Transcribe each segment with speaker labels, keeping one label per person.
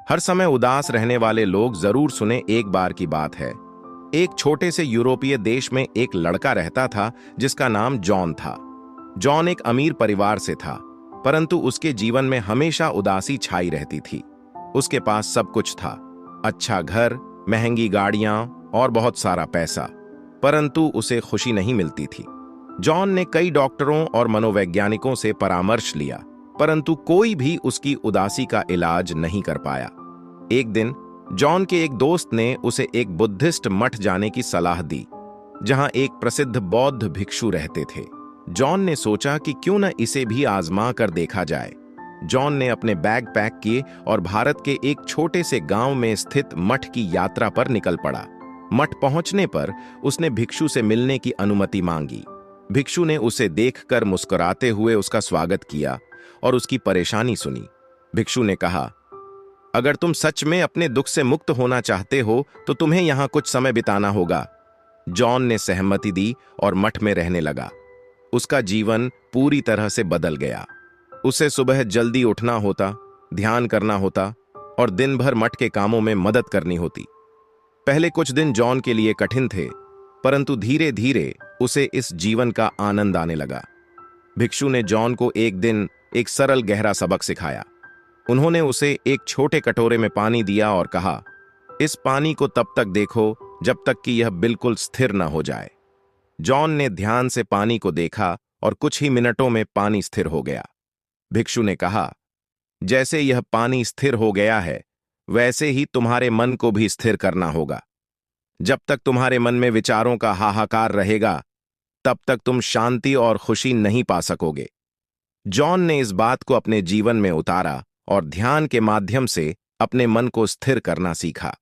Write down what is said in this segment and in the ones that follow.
Speaker 1: हर समय उदास रहने वाले लोग जरूर सुने। एक बार की बात है, एक छोटे से यूरोपीय देश में एक लड़का रहता था जिसका नाम जॉन था। जॉन एक अमीर परिवार से था, परंतु उसके जीवन में हमेशा उदासी छाई रहती थी। उसके पास सब कुछ था, अच्छा घर, महंगी गाड़ियां और बहुत सारा पैसा, परंतु उसे खुशी नहीं मिलती थी। जॉन ने कई डॉक्टरों और मनोवैज्ञानिकों से परामर्श लिया, परंतु कोई भी उसकी उदासी का इलाज नहीं कर पाया। एक दिन जॉन के एक दोस्त ने उसे एक बुद्धिस्ट मठ जाने की सलाह दी, जहां एक प्रसिद्ध बौद्ध भिक्षु रहते थे। जॉन ने सोचा कि क्यों न इसे भी आजमा कर देखा जाए। जॉन ने अपने बैग पैक किए और भारत के एक छोटे से गांव में स्थित मठ की यात्रा पर निकल पड़ा। मठ पहुंचने पर उसने भिक्षु से मिलने की अनुमति मांगी। भिक्षु ने उसे देखकर मुस्कुराते हुए उसका स्वागत किया और उसकी परेशानी सुनी। भिक्षु ने कहा, अगर तुम सच में अपने दुख से मुक्त होना चाहते हो तो तुम्हें यहां कुछ समय बिताना होगा। जॉन ने सहमति दी और मठ में रहने लगा। उसका जीवन पूरी तरह से बदल गया। उसे सुबह जल्दी उठना होता, ध्यान करना होता और दिन भर मठ के कामों में मदद करनी होती। पहले कुछ दिन जॉन के लिए कठिन थे, परंतु धीरे धीरे उसे इस जीवन का आनंद आने लगा। भिक्षु ने जॉन को एक दिन एक सरल गहरा सबक सिखाया। उन्होंने उसे एक छोटे कटोरे में पानी दिया और कहा, इस पानी को तब तक देखो जब तक कि यह बिल्कुल स्थिर न हो जाए। जॉन ने ध्यान से पानी को देखा और कुछ ही मिनटों में पानी स्थिर हो गया। भिक्षु ने कहा, जैसे यह पानी स्थिर हो गया है, वैसे ही तुम्हारे मन को भी स्थिर करना होगा। जब तक तुम्हारे मन में विचारों का हाहाकार रहेगा, तब तक तुम शांति और खुशी नहीं पा सकोगे। जॉन ने इस बात को अपने जीवन में उतारा और ध्यान के माध्यम से अपने मन को स्थिर करना सीखा।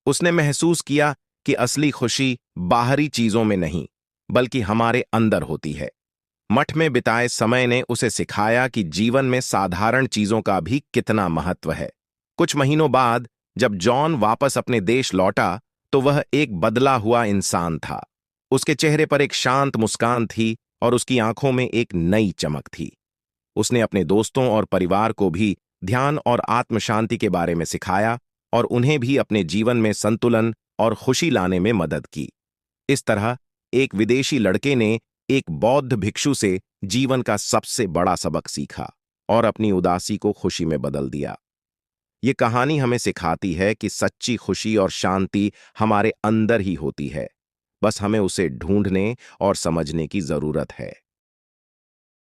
Speaker 1: उसने महसूस किया कि असली खुशी बाहरी चीजों में नहीं, बल्कि हमारे अंदर होती है। मठ में बिताए समय ने उसे सिखाया कि जीवन में साधारण चीजों का भी कितना महत्व है। कुछ महीनों बाद जब जॉन वापस अपने देश लौटा, तो वह एक बदला हुआ इंसान था। उसके चेहरे पर एक शांत मुस्कान थी और उसकी आंखों में एक नई चमक थी। उसने अपने दोस्तों और परिवार को भी ध्यान और आत्म शांति के बारे में सिखाया और उन्हें भी अपने जीवन में संतुलन और खुशी लाने में मदद की। इस तरह एक विदेशी लड़के ने एक बौद्ध भिक्षु से जीवन का सबसे बड़ा सबक सीखा और अपनी उदासी को खुशी में बदल दिया। ये कहानी हमें सिखाती है कि सच्ची खुशी और शांति हमारे अंदर ही होती है, बस हमें उसे ढूंढने और समझने की जरूरत है।